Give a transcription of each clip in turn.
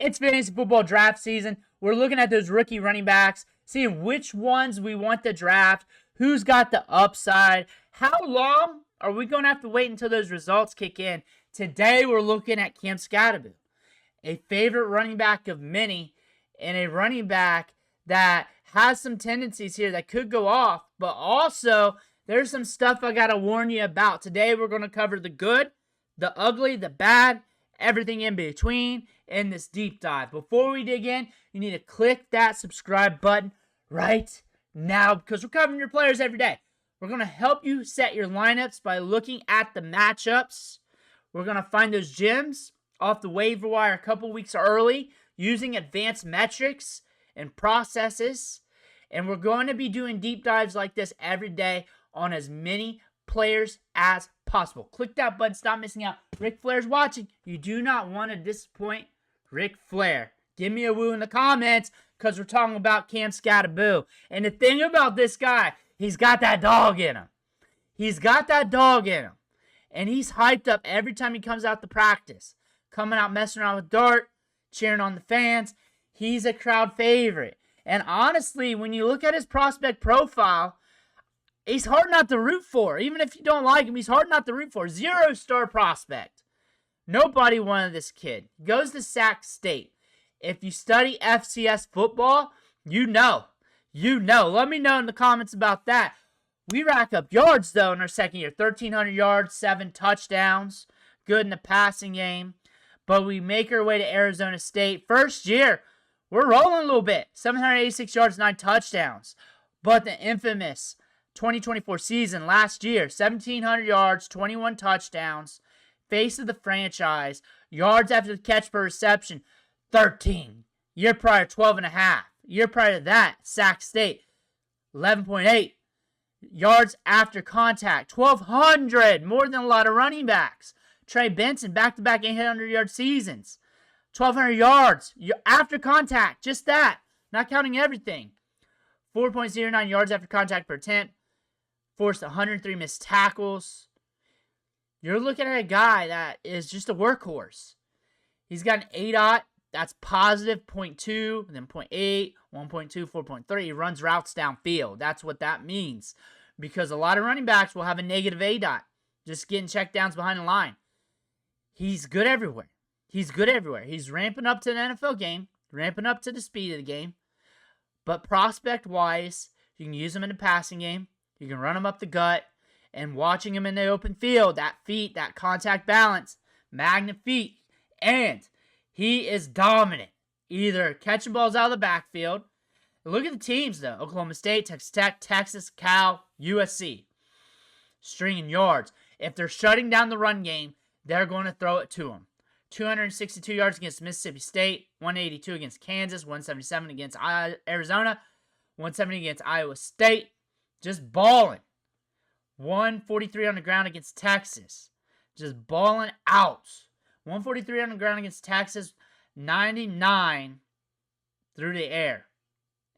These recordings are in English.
It's fantasy football draft season. We're looking at those rookie running backs, seeing which ones we want to draft, who's got the upside, how long are we going to have to wait until those results kick in. Today we're looking at Cam Skattebo, a favorite running back of many, and a running back that has some tendencies here that could go off, but also there's some stuff I got to warn you about. Today we're going to cover the good, the ugly, the bad, everything in between in this deep dive. Before we dig in, you need to click that subscribe button right now because we're covering your players every day. We're going to help you set your lineups by looking at the matchups. We're going to find those gems off the waiver wire a couple weeks early using advanced metrics and processes. And we're going to be doing deep dives like this every day on as many players as possible. Click that button. Stop missing out. Ric Flair's watching. You do not want to disappoint Ric Flair. Give me a woo in the comments because we're talking about Cam Skattebo. And the thing about this guy, he's got that dog in him. He's got that dog in him. And he's hyped up every time he comes out to practice. Coming out messing around with Dart, cheering on the fans. He's a crowd favorite. And honestly, when you look at his prospect profile, he's hard not to root for. Even if you don't like him, he's hard not to root for. 0-star prospect. Nobody wanted this kid. Goes to Sac State. If you study FCS football, you know. You know. Let me know in the comments about that. We rack up yards, though, in our second year. 1,300 yards, 7 touchdowns. Good in the passing game. But we make our way to Arizona State. First year, we're rolling a little bit. 786 yards, 9 touchdowns. But the infamous 2024 season last year, 1,700 yards, 21 touchdowns. Face of the franchise. Yards after the catch per reception, 13. Year prior, 12.5. Year prior to that, Sac State, 11.8. Yards after contact, 1,200. More than a lot of running backs. Trey Benson, back-to-back 800-yard seasons. 1,200 yards after contact. Just that. Not counting everything. 4.09 yards after contact per attempt. Forced 103 missed tackles. You're looking at a guy that is just a workhorse. He's got an ADOT. That's positive 0.2, then 0.8, 1.2, 4.3. He runs routes downfield. That's what that means. Because a lot of running backs will have a negative ADOT. Just getting checkdowns behind the line. He's good everywhere. He's good everywhere. He's ramping up to the NFL game. Ramping up to the speed of the game. But prospect-wise, you can use him in the passing game. You can run him up the gut. And watching him in the open field, that feet, that contact balance, magnet feet. And he is dominant. Either catching balls out of the backfield. Look at the teams, though. Oklahoma State, Texas Tech, Texas, Cal, USC. Stringing yards. If they're shutting down the run game, they're going to throw it to him. 262 yards against Mississippi State. 182 against Kansas. 177 against Arizona. 170 against Iowa State. Just balling. 143 on the ground against Texas. Just balling out. 143 on the ground against Texas. 99 through the air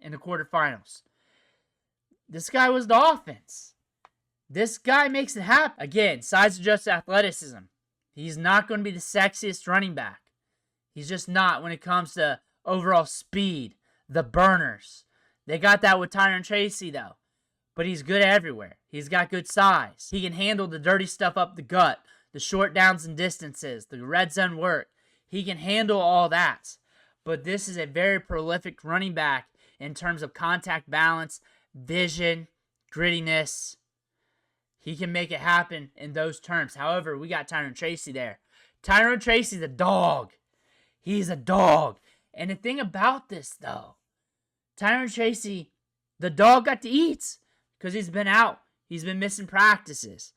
in the quarterfinals. This guy was the offense. This guy makes it happen. Again, size-adjusted athleticism. He's not going to be the sexiest running back. He's just not when it comes to overall speed. The burners. They got that with Tyrone Tracy, though. But he's good everywhere. He's got good size. He can handle the dirty stuff up the gut, the short downs and distances, the red zone work. He can handle all that. But this is a very prolific running back in terms of contact balance, vision, grittiness. He can make it happen in those terms. However, we got Tyrone Tracy there. Tyrone Tracy's a dog. He's a dog. And the thing about this, though, Tyrone Tracy, the dog got to eat. Because he's been out. He's been missing practices.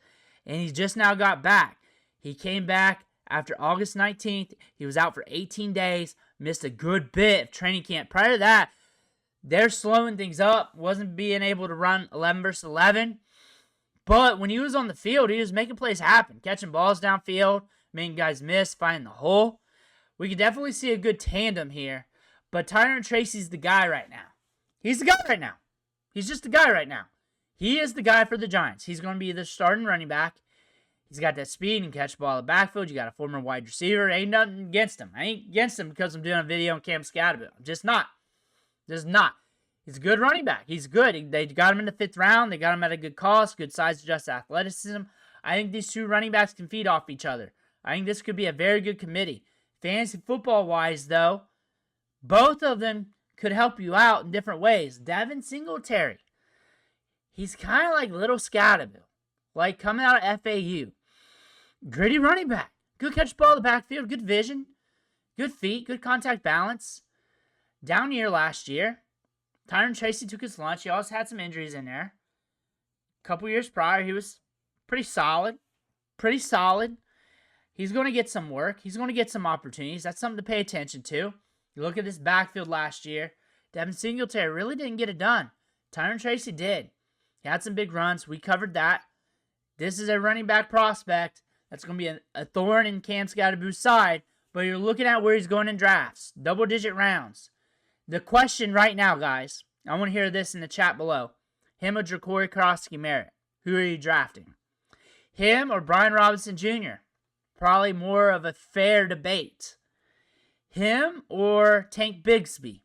And he just now got back. He came back after August 19th. He was out for 18 days. Missed a good bit of training camp. Prior to that, they're slowing things up. Wasn't being able to run 11 versus 11. But when he was on the field, he was making plays happen. Catching balls downfield. Making guys miss. Finding the hole. We could definitely see a good tandem here. But Tyrone Tracy's the guy right now. He's the guy right now. He's just the guy right now. He is the guy for the Giants. He's going to be the starting running back. He's got that speed and catch the ball in the backfield. You got a former wide receiver. Ain't nothing against him. I ain't against him because I'm doing a video on Cam Skattebo. I'm just not. Just not. He's a good running back. He's good. They got him in the 5th round. They got him at a good cost, good size, adjusted athleticism. I think these two running backs can feed off each other. I think this could be a very good committee. Fantasy football-wise, though, both of them could help you out in different ways. Devin Singletary, he's kind of like little Scataboo, like coming out of FAU. Gritty running back. Good catch ball in the backfield, good vision, good feet, good contact balance. Down year last year. Tyrone Tracy took his lunch. He also had some injuries in there. A couple years prior, he was pretty solid. Pretty solid. He's going to get some work. He's going to get some opportunities. That's something to pay attention to. You look at this backfield last year. Devin Singletary really didn't get it done. Tyrone Tracy did. He had some big runs. We covered that. This is a running back prospect that's going to be a thorn in Cam Skateboo's side, but you're looking at where he's going in drafts. Double-digit rounds. The question right now, guys, I want to hear this in the chat below. Him or Jacory Krosky-Merritt? Who are you drafting? Him or Brian Robinson Jr.? Probably more of a fair debate. Him or Tank Bigsby?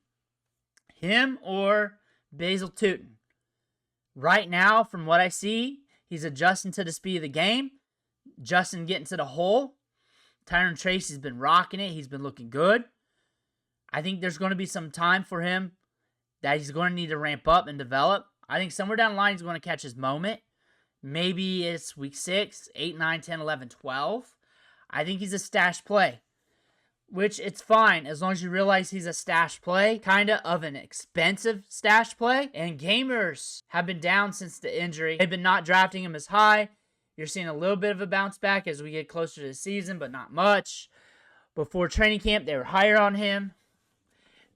Him or Basil Tootin? Right now, from what I see, he's adjusting to the speed of the game. Justin getting to the hole. Tyrone Tracy's been rocking it. He's been looking good. I think there's going to be some time for him that he's going to need to ramp up and develop. I think somewhere down the line he's going to catch his moment. Maybe it's week 6, 8, 9, 10, 11, 12. I think he's a stash play, which it's fine as long as you realize he's a stash play, kind of an expensive stash play. And gamers have been down since the injury. They've been not drafting him as high. You're seeing a little bit of a bounce back as we get closer to the season, but not much. Before training camp, they were higher on him.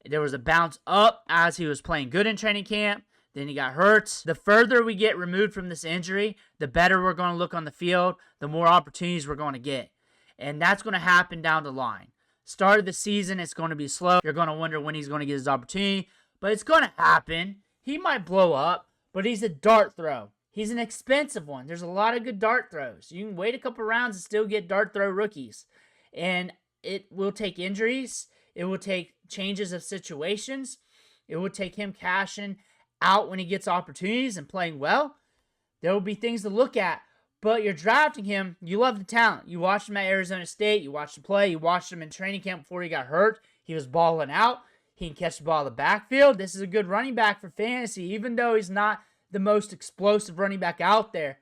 There was a bounce up as he was playing good in training camp. Then he got hurt. The further we get removed from this injury, the better we're going to look on the field, the more opportunities we're going to get. And that's going to happen down the line. Start of the season, it's going to be slow. You're going to wonder when he's going to get his opportunity. But it's going to happen. He might blow up, but he's a dart throw. He's an expensive one. There's a lot of good dart throws. You can wait a couple rounds and still get dart throw rookies. And it will take injuries. It will take changes of situations. It will take him cashing out when he gets opportunities and playing well. There will be things to look at. But you're drafting him. You love the talent. You watched him at Arizona State. You watched him play. You watched him in training camp before he got hurt. He was balling out. He can catch the ball in the backfield. This is a good running back for fantasy, even though he's not the most explosive running back out there.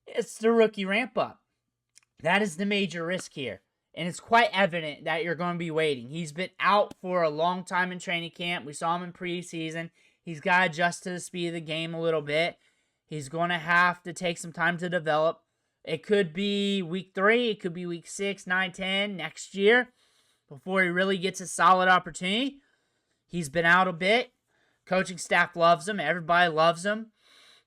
It's the rookie ramp up. That is the major risk here. And it's quite evident that you're going to be waiting. He's been out for a long time in training camp. We saw him in preseason. He's got to adjust to the speed of the game a little bit. He's going to have to take some time to develop. It could be week 3. It could be week 6, 9, 10 next year before he really gets a solid opportunity. He's been out a bit. Coaching staff loves him. Everybody loves him.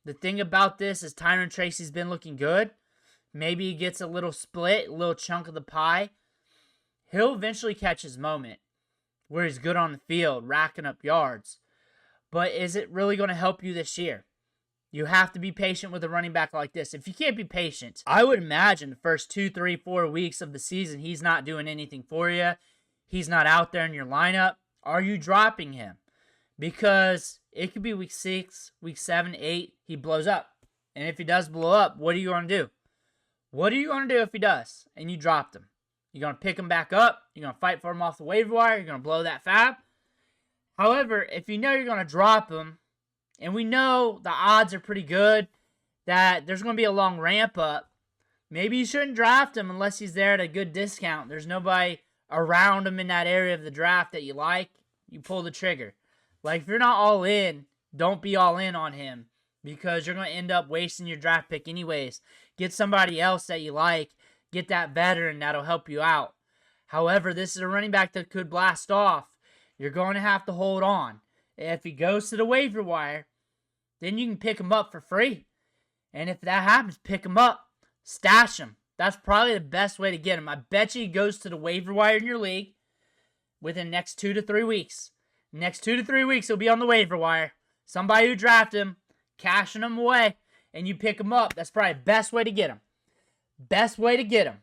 The thing about this is Tyrone Tracy's been looking good. Maybe he gets a little split, a little chunk of the pie. He'll eventually catch his moment where he's good on the field, racking up yards. But is it really going to help you this year? You have to be patient with a running back like this. If you can't be patient, I would imagine the first 2, 3, 4 weeks of the season, he's not doing anything for you. He's not out there in your lineup. Are you dropping him? Because it could be week 6, week 7, 8, he blows up. And if he does blow up, what are you going to do? What are you going to do if he does and you dropped him? You're going to pick him back up? You're going to fight for him off the waiver wire? You're going to blow that fab? However, if you know you're going to drop him, and we know the odds are pretty good that there's going to be a long ramp up, maybe you shouldn't draft him unless he's there at a good discount. There's nobody around him in that area of the draft that you like. You pull the trigger. Like, if you're not all in, don't be all in on him because you're going to end up wasting your draft pick anyways. Get somebody else that you like. Get that veteran that'll help you out. However, this is a running back that could blast off. You're going to have to hold on. If he goes to the waiver wire, then you can pick him up for free. And if that happens, pick him up. Stash him. That's probably the best way to get him. I bet you he goes to the waiver wire in your league within the next 2 to 3 weeks. Next 2 to 3 weeks, he'll be on the waiver wire. Somebody who drafted him, cashing him away, and you pick him up. That's probably the best way to get him. Best way to get him.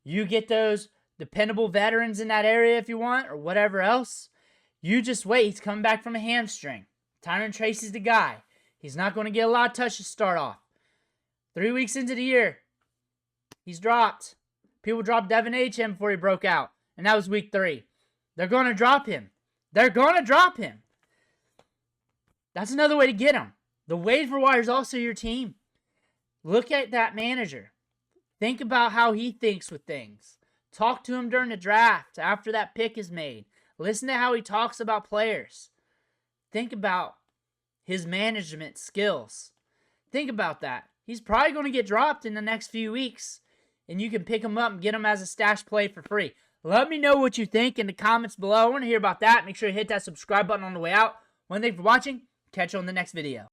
You get those dependable veterans in that area if you want, or whatever else. You just wait. He's coming back from a hamstring. Tyrone Tracy's the guy. He's not going to get a lot of touches to start off. 3 weeks into the year, he's dropped. People dropped Devin H.M. before he broke out, and that was week 3. They're going to drop him. They're going to drop him. That's another way to get him. The waiver wire is also your team. Look at that manager. Think about how he thinks with things. Talk to him during the draft after that pick is made. Listen to how he talks about players. Think about his management skills. Think about that. He's probably going to get dropped in the next few weeks, and you can pick him up and get him as a stash play for free. Let me know what you think in the comments below. I want to hear about that. Make sure you hit that subscribe button on the way out. One thing for watching. Catch you on the next video.